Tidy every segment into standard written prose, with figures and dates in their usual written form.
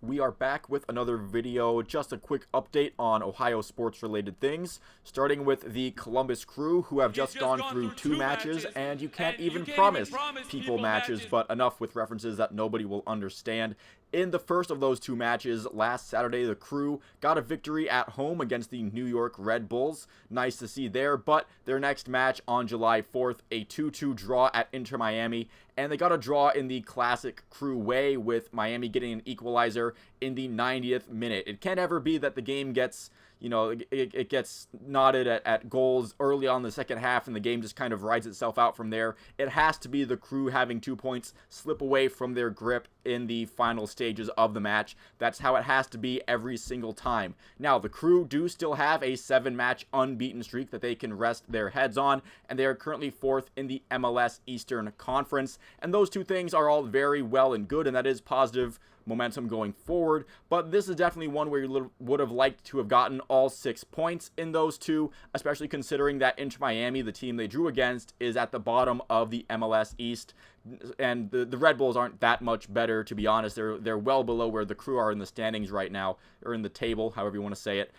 We are back with another video, just a quick update on Ohio sports related things, starting with the Columbus Crew, who have just gone through two matches, and you can't even promise people matches, but enough with references that nobody will understand. In the first of those two matches, last Saturday, the Crew got a victory at home against the New York Red Bulls. Nice to see there, but their next match on July 4th, a 2-2 draw at Inter Miami, and they got a draw in the classic Crew way, with Miami getting an equalizer in the 90th minute. It can't ever be that the game gets, it gets knotted at goals early on in the second half and the game just kind of rides itself out from there. It has to be the Crew having 2 points slip away from their grip in the final stages of the match. That's how it has to be every single time. Now, the Crew do still have a 7-match unbeaten streak that they can rest their heads on, and they are currently 4th in the MLS Eastern Conference, and those two things are all very well and good, and that is positive momentum going forward, but this is definitely one where you would have liked to have gotten all 6 points in those two, especially considering that Inter Miami, the team they drew against, is at the bottom of the MLS East, and the Red Bulls aren't that much better, to be honest. They're well below where the Crew are in the standings right now, or in the table, however you want to say it.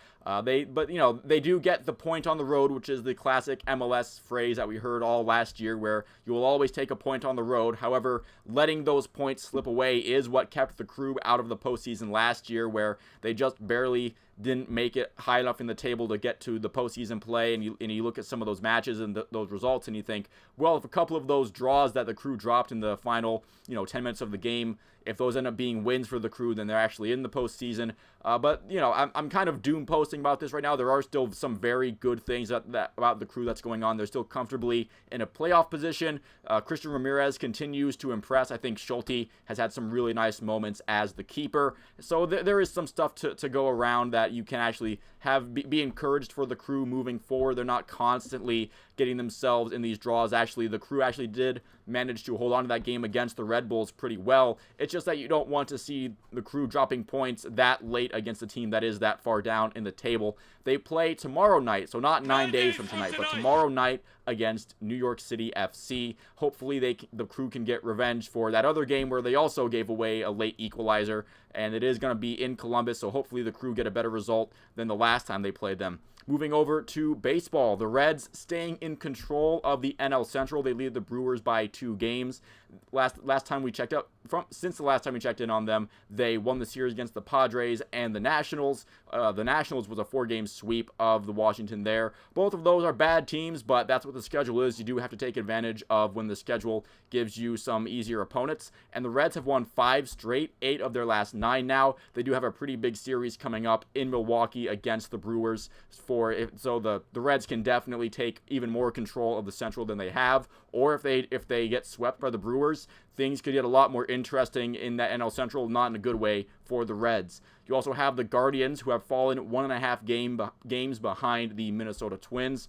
They do get the point on the road, which is the classic MLS phrase that we heard all last year, where you will always take a point on the road. However, letting those points slip away is what kept the Crew out of the postseason last year, where they just barely didn't make it high enough in the table to get to the postseason play. And you look at some of those matches and those results, and you think, well, if a couple of those draws that the Crew dropped in the final 10 minutes of the game, if those end up being wins for the Crew, then they're actually in the postseason. But I'm kind of doom posting about this right now. There are still some very good things about the Crew that's going on. They're still comfortably in a playoff position. Christian Ramirez continues to impress. I think Schulte has had some really nice moments as the keeper. So there is some stuff to go around that you can actually be encouraged for the Crew moving forward. They're not constantly getting themselves in these draws. Actually, the Crew actually did manage to hold on to that game against the Red Bulls pretty well. It's just that you don't want to see the Crew dropping points that late against a team that is that far down in the table. They play tomorrow night, so not 9 days from tonight, but tomorrow night against New York City FC. Hopefully the Crew can get revenge for that other game where they also gave away a late equalizer, and it is going to be in Columbus, so hopefully the Crew get a better result than the last time they played them. Moving over to baseball, the Reds staying in control of the NL Central. They lead the Brewers by 2 games. Last time we checked since the last time we checked in on them, they won the series against the Padres and the Nationals. The Nationals was a 4-game sweep of the Washington there. Both of those are bad teams, but that's what the schedule is. You do have to take advantage of when the schedule gives you some easier opponents. And the Reds have won 5 straight, 8 of their last 9 now. They do have a pretty big series coming up in Milwaukee against the Brewers. So the Reds can definitely take even more control of the Central than they have. Or if they get swept by the Brewers, things could get a lot more interesting in that NL Central, not in a good way for the Reds. You also have the Guardians, who have fallen 1.5 games behind the Minnesota Twins.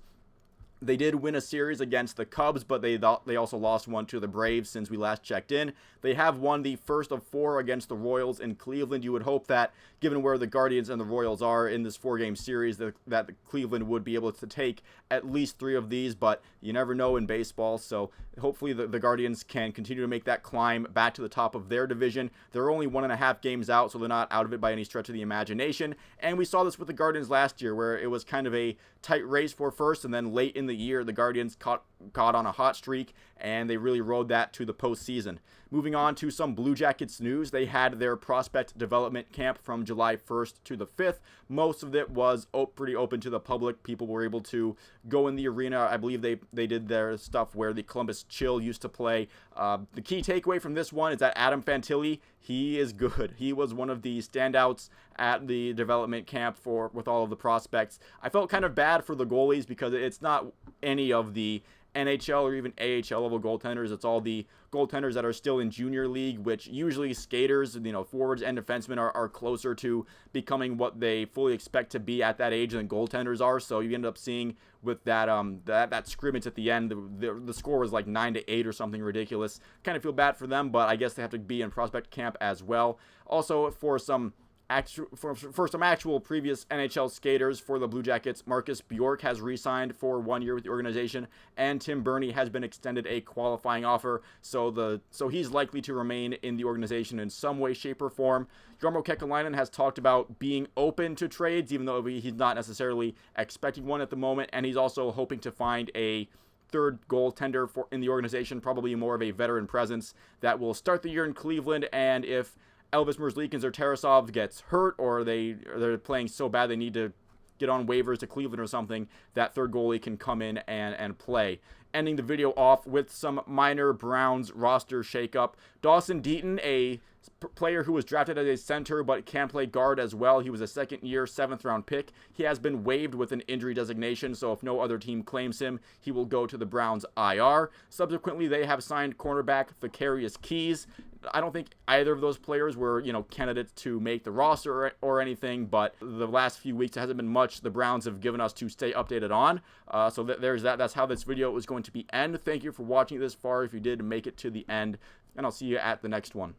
They did win a series against the Cubs, but they also lost one to the Braves since we last checked in. They have won the first of 4 against the Royals in Cleveland. You would hope that, given where the Guardians and the Royals are in this 4-game series, that Cleveland would be able to take at least 3 of these, but you never know in baseball. So hopefully the Guardians can continue to make that climb back to the top of their division. They're only 1.5 games out, so they're not out of it by any stretch of the imagination. And we saw this with the Guardians last year, where it was kind of a tight race for first, and then late in the year, the Guardians caught on a hot streak, and they really rode that to the postseason. Moving on to some Blue Jackets news, they had their prospect development camp from July 1st to the 5th. Most of it was pretty open to the public. People were able to go in the arena. I believe they did their stuff where the Columbus Chill used to play. The key takeaway from this one is that Adam Fantilli, he is good. He was one of the standouts at the development camp with all of the prospects. I felt kind of bad for the goalies because it's not any of the NHL or even AHL level goaltenders. It's all the goaltenders that are still in junior league, which usually skaters, forwards and defensemen are closer to becoming what they fully expect to be at that age than goaltenders are. So you end up seeing with that scrimmage at the end, the score was like 9-8 or something ridiculous. Kind of feel bad for them, but I guess they have to be in prospect camp as well. Also, for some for some actual previous NHL skaters for the Blue Jackets, Marcus Bjork has re-signed for 1 year with the organization, and Tim Burney has been extended a qualifying offer, so he's likely to remain in the organization in some way, shape, or form. Jarmo Kekalainen has talked about being open to trades, even though he's not necessarily expecting one at the moment, and he's also hoping to find a third goaltender in the organization, probably more of a veteran presence that will start the year in Cleveland. And if Elvis Merzlikins or Tarasov gets hurt, or they're playing so bad they need to get on waivers to Cleveland or something, that third goalie can come in and play. Ending the video off with some minor Browns roster shakeup. Dawson Deaton, a player who was drafted as a center but can play guard as well. He was a second-year, 7th-round pick. He has been waived with an injury designation, so if no other team claims him, he will go to the Browns IR. Subsequently, they have signed cornerback Vicarious Keys. I don't think either of those players were, candidates to make the roster or anything, but the last few weeks, it hasn't been much the Browns have given us to stay updated on. So there's that. That's how this video is going to be end. Thank you for watching this far if you did make it to the end, and I'll see you at the next one.